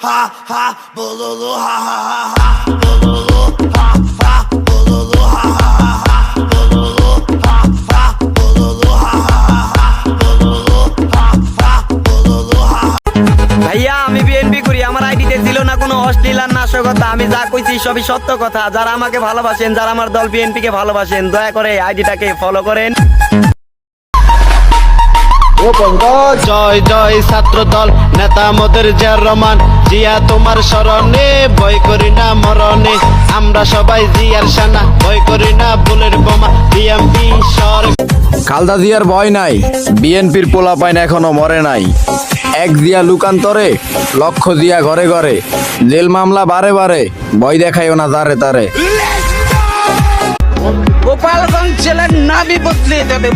ha ha, bololo ha ha ha ha, bololo ha ha, bololo ha ha ha, bololo ha ha, bololo ha ha ha, bololo ha ha, bololo ha। ভাইয়া আমি BNP করি, আমার আইডিতে ছিল না কোনো অশ্লীল আর নাশকতা। আমি যা কইছি সবই সত্য কথা। যারা আমাকে ভালোবাসেন, যারা আমার দল বিএনপি কে ভালোবাসেন, দয়া করে আইডিটাকে ফলো করেন। জয় জয় ছাত্র দল নেতা মোদের জিয়ার রহমান, জিয়া তোমার স্মরণে ভয় করি না মরণে, আমরা সবাই জিয়ার সেনা ভয় করি না বুলের বোমা, বিএমপি সর। খালদা জিয়ার ভয় নাই, বিএনপির পোলাপাইন এখনো মরে নাই। এক জিয়া লুকান্তরে, লক্ষ জিয়া ঘরে ঘরে, জেল মামলা বারে বারে, ভয় দেখাইও না যারে তারে। গোপালগঞ্জ জেলার নাবি বদলে যাবে।